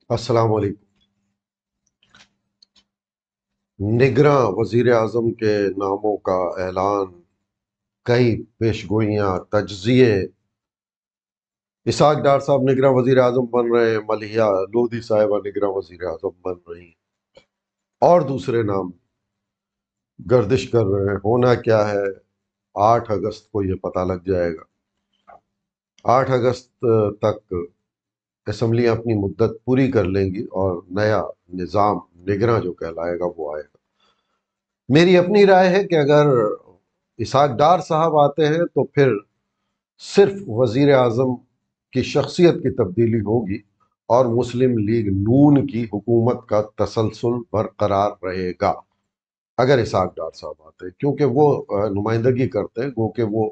السلام علیکم۔ نگراں وزیر اعظم کے ناموں کا اعلان، کئی پیشگوئیاں، تجزیے۔ اسحاق ڈار صاحب نگراں وزیر اعظم بن رہے ہیں، ملیحہ لودھی صاحبہ نگراں وزیر اعظم بن رہی ہیں، اور دوسرے نام گردش کر رہے ہیں۔ ہونا کیا ہے، 8 اگست کو یہ پتہ لگ جائے گا۔ 8 اگست تک اسمبلیاں اپنی مدت پوری کر لیں گی اور نیا نظام نگراں جو کہلائے گا وہ آئے گا۔ میری اپنی رائے ہے کہ اگر اسحاق ڈار صاحب آتے ہیں تو پھر صرف وزیر اعظم کی شخصیت کی تبدیلی ہوگی اور مسلم لیگ نون کی حکومت کا تسلسل برقرار رہے گا اگر اسحاق ڈار صاحب آتے ہیں، کیونکہ وہ نمائندگی کرتے ہیں، گو کہ وہ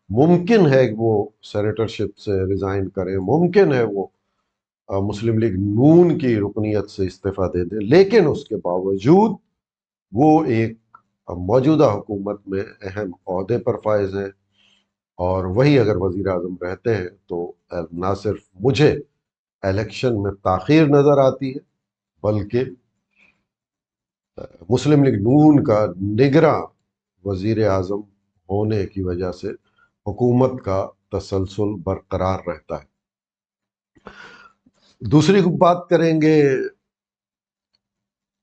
ممکن ہے کہ وہ سینیٹرشپ سے ریزائن کریں، ممکن ہے وہ مسلم لیگ نون کی رکنیت سے استعفیٰ دے دیں، لیکن اس کے باوجود وہ ایک موجودہ حکومت میں اہم عہدے پر فائز ہیں، اور وہی اگر وزیر اعظم رہتے ہیں تو نہ صرف مجھے الیکشن میں تاخیر نظر آتی ہے بلکہ مسلم لیگ نون کا نگراں وزیر اعظم ہونے کی وجہ سے حکومت کا تسلسل برقرار رہتا ہے۔ دوسری بات کریں گے،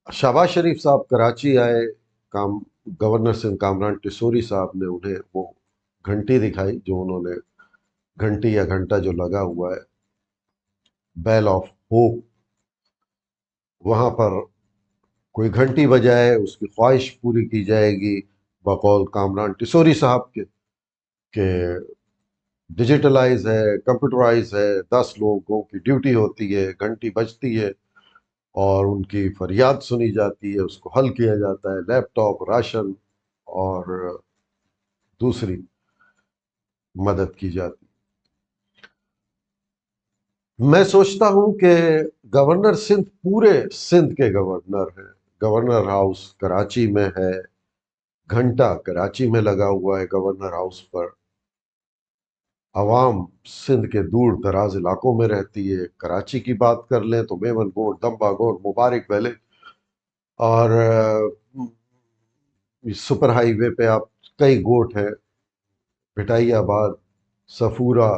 شہباز شریف صاحب کراچی آئے، گورنر سندھ کامران ٹیسوری صاحب نے انہیں وہ گھنٹی دکھائی، جو انہوں نے گھنٹی یا گھنٹا جو لگا ہوا ہے، بیل آف ہوپ، وہاں پر کوئی گھنٹی بجائے، اس کی خواہش پوری کی جائے گی بقول کامران ٹیسوری صاحب کے کہ ڈیجیٹلائز ہے، کمپیوٹرائز ہے، 10 لوگوں کی ڈیوٹی ہوتی ہے، گھنٹی بجتی ہے اور ان کی فریاد سنی جاتی ہے، اس کو حل کیا جاتا ہے، لیپ ٹاپ، راشن اور دوسری مدد کی جاتی۔ میں سوچتا ہوں کہ گورنر سندھ پورے سندھ کے گورنر ہیں، گورنر ہاؤس کراچی میں ہے، گھنٹا کراچی میں لگا ہوا ہے گورنر ہاؤس پر، عوام سندھ کے دور دراز علاقوں میں رہتی ہے۔ کراچی کی بات کر لیں تو میمن گوٹ، دمبا گوٹ، مبارک ویلے، اور سپر ہائی وے پہ آپ کئی گوٹ ہیں، بھٹائی آباد، صفورہ،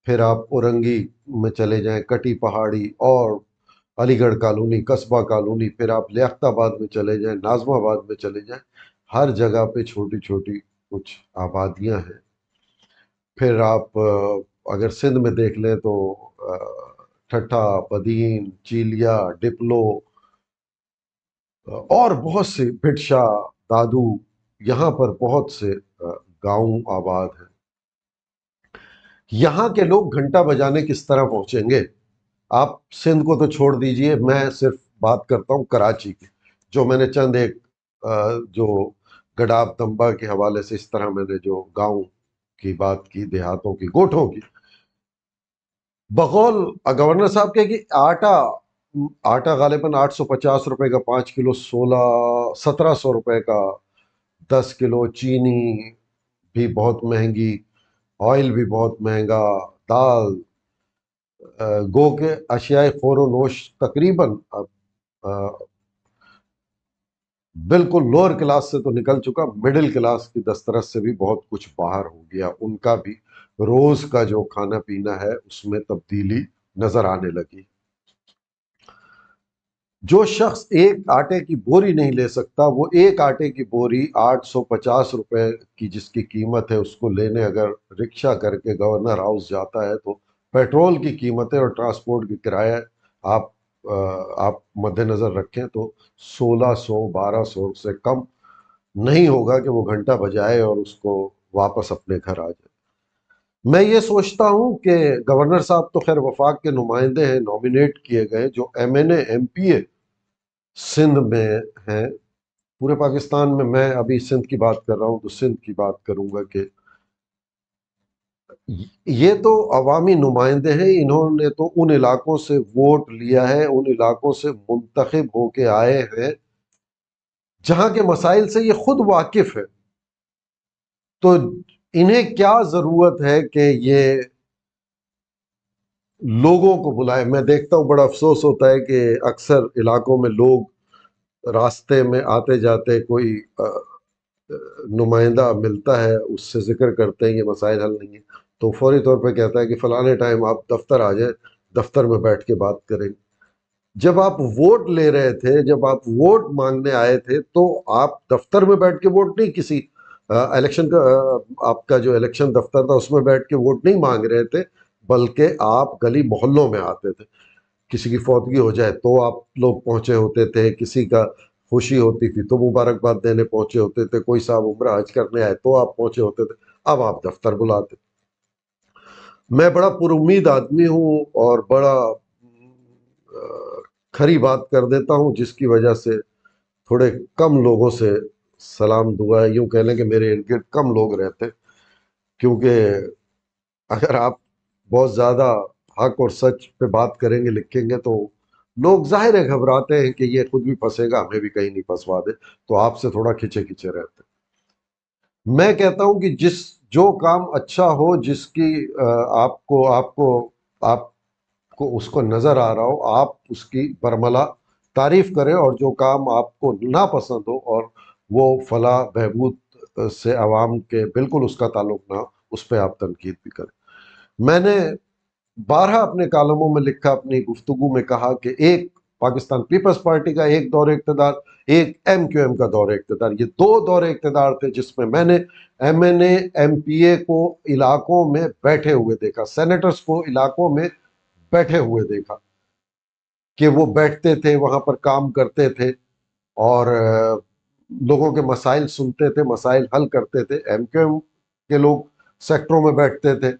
پھر آپ اورنگی میں چلے جائیں، کٹی پہاڑی اور علی گڑھ کالونی، قصبہ کالونی، پھر آپ لیاقت آباد میں چلے جائیں، ناظم آباد میں چلے جائیں، ہر جگہ پہ چھوٹی چھوٹی کچھ آبادیاں ہیں۔ پھر آپ اگر سندھ میں دیکھ لیں تو ٹھٹھا، بدین، چیلیا، ڈپلو اور بہت سے، بھٹشا، دادو، یہاں پر بہت سے گاؤں آباد ہیں۔ یہاں کے لوگ گھنٹا بجانے کس طرح پہنچیں گے؟ آپ سندھ کو تو چھوڑ دیجئے، میں صرف بات کرتا ہوں کراچی کی، جو میں نے چند ایک جو گڈاب تمبا کے حوالے سے اس طرح میں نے جو گاؤں کی بات کی، دیہاتوں کی، گوٹھوں کی، بقول گورنر صاحب کے کہ آٹا غالباً 850 روپے کا 5 کلو، 1700 روپے کا 10 کلو، چینی بھی بہت مہنگی، آئل بھی بہت مہنگا، دال، گو کہ اشیاء خور و نوش تقریباً بالکل لوور کلاس سے تو نکل چکا، مڈل کلاس کی دسترس سے بھی بہت کچھ باہر ہو گیا، ان کا بھی روز کا جو کھانا پینا ہے اس میں تبدیلی نظر آنے لگی۔ جو شخص ایک آٹے کی بوری نہیں لے سکتا، وہ ایک آٹے کی بوری 850 روپے کی جس کی قیمت ہے، اس کو لینے اگر رکشہ کر کے گورنر ہاؤس جاتا ہے تو پیٹرول کی قیمتیں اور ٹرانسپورٹ کی کرایہ آپ مد نظر رکھیں تو 1600 1200 سے کم نہیں ہوگا کہ وہ گھنٹہ بجائے اور اس کو واپس اپنے گھر آ جائے۔ میں یہ سوچتا ہوں کہ گورنر صاحب تو خیر وفاق کے نمائندے ہیں، نامینیٹ کیے گئے، جو M N A M P A Sindh میں ہیں، پورے پاکستان میں ابھی سندھ کی بات کر رہا ہوں تو سندھ کی بات کروں گا کہ یہ تو عوامی نمائندے ہیں، انہوں نے تو ان علاقوں سے ووٹ لیا ہے، ان علاقوں سے منتخب ہو کے آئے ہیں جہاں کے مسائل سے یہ خود واقف ہے۔ تو انہیں کیا ضرورت ہے کہ یہ لوگوں کو بلائے؟ میں دیکھتا ہوں بڑا افسوس ہوتا ہے کہ اکثر علاقوں میں لوگ راستے میں آتے جاتے کوئی نمائندہ ملتا ہے، اس سے ذکر کرتے ہیں یہ مسائل حل نہیں ہیں، تو فوری طور پہ کہتا ہے کہ فلانے ٹائم آپ دفتر آ جائیں، دفتر میں بیٹھ کے بات کریں گے۔ جب آپ ووٹ لے رہے تھے، جب آپ ووٹ مانگنے آئے تھے، تو آپ دفتر میں بیٹھ کے ووٹ نہیں، کسی الیکشن کا آپ کا جو الیکشن دفتر تھا اس میں بیٹھ کے ووٹ نہیں مانگ رہے تھے، بلکہ آپ گلی محلوں میں آتے تھے۔ کسی کی فوتگی ہو جائے تو آپ لوگ پہنچے ہوتے تھے، کسی کا خوشی ہوتی تھی تو مبارکباد دینے پہنچے ہوتے تھے، کوئی صاحب عمرہ حج کرنے آئے تو آپ پہنچے ہوتے تھے۔ اب آپ دفتر بلاتے۔ میں بڑا پر امید آدمی ہوں اور بڑا کھری بات کر دیتا ہوں، جس کی وجہ سے تھوڑے کم لوگوں سے سلام دعا، یوں کہہ لیں کہ میرے ارد گرد کم لوگ رہتے، کیونکہ اگر آپ بہت زیادہ حق اور سچ پہ بات کریں گے، لکھیں گے، تو لوگ ظاہر ہے گھبراتے ہیں کہ یہ خود بھی پھنسے گا، ہمیں بھی کہیں نہیں پھنسوا دے، تو آپ سے تھوڑا کھچے کھچے رہتے ہیں۔ میں کہتا ہوں کہ جو کام اچھا ہو، جس کی آپ کو اس کو نظر آ رہا ہو، آپ اس کی برملا تعریف کریں، اور جو کام آپ کو ناپسند ہو اور وہ فلاح بہبود سے عوام کے بالکل اس کا تعلق نہ ہو، اس پہ آپ تنقید بھی کریں۔ میں نے بارہا اپنے کالموں میں لکھا، اپنی گفتگو میں کہا کہ ایک پاکستان پیپلز پارٹی کا ایک دور اقتدار، ایک ایم کیو ایم کا دور اقتدار، یہ دو دور اقتدار تھے جس میں میں نے M N A M P A کو علاقوں میں بیٹھے ہوئے دیکھا، سینیٹرز کو علاقوں میں بیٹھے ہوئے دیکھا، کہ وہ بیٹھتے تھے، وہاں پر کام کرتے تھے، اور لوگوں کے مسائل سنتے تھے، مسائل حل کرتے تھے۔ ایم کیو ایم کے لوگ سیکٹروں میں بیٹھتے تھے،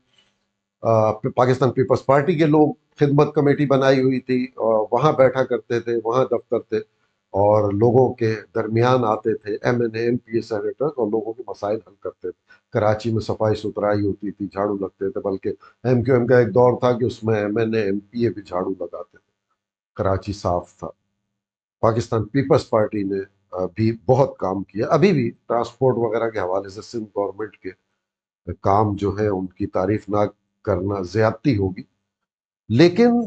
پاکستان پیپلز پارٹی کے لوگ خدمت کمیٹی بنائی ہوئی تھی، اور وہاں بیٹھا کرتے تھے، وہاں دفتر تھے، اور لوگوں کے درمیان آتے تھے M N A M P A senator, اور لوگوں کے مسائل حل کرتے تھے۔ کراچی میں صفائی ستھرائی ہوتی تھی، جھاڑو لگتے تھے، بلکہ ایم کیو ایم کا ایک دور تھا کہ اس میں M N A M P A بھی جھاڑو لگاتے تھے، کراچی صاف تھا۔ پاکستان پیپلز پارٹی نے بھی بہت کام کیا، ابھی بھی ٹرانسپورٹ وغیرہ کے حوالے سے سندھ گورنمنٹ کے کام جو ہے ان کی تعریف نہ کرنا زیادتی ہوگی، لیکن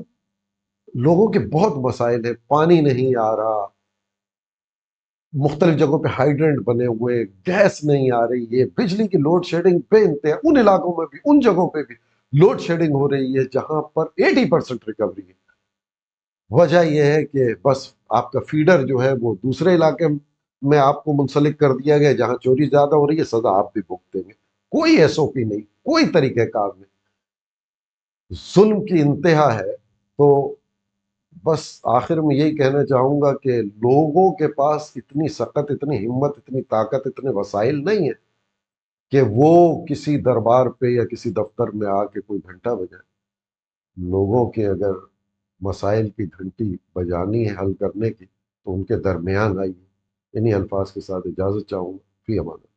لوگوں کے بہت مسائل ہیں، پانی نہیں آ رہا، مختلف جگہوں پہ ہائیڈرنٹ بنے ہوئے، گیس نہیں آ رہی ہے، بجلی کی لوڈ شیڈنگ بے انتہا، ان علاقوں میں بھی، ان جگہوں پہ بھی لوڈ شیڈنگ ہو رہی ہے جہاں پر 80% ریکوری ہے۔ وجہ یہ ہے کہ بس آپ کا فیڈر جو ہے وہ دوسرے علاقے میں آپ کو منسلک کر دیا گیا، جہاں چوری زیادہ ہو رہی ہے، سزا آپ بھی بھگتیں گے، کوئی ایس او پی نہیں، کوئی طریقہ کار نہیں، ظلم کی انتہا ہے۔ تو بس آخر میں یہی کہنا چاہوں گا کہ لوگوں کے پاس اتنی سخت، اتنی ہمت، اتنی طاقت، اتنے وسائل نہیں ہے کہ وہ کسی دربار پہ یا کسی دفتر میں آ کے کوئی گھنٹہ بجائے۔ لوگوں کے اگر مسائل کی گھنٹی بجانی ہے حل کرنے کی، تو ان کے درمیان آئیے۔ انہی الفاظ کے ساتھ اجازت چاہوں گا، فی امان اللہ۔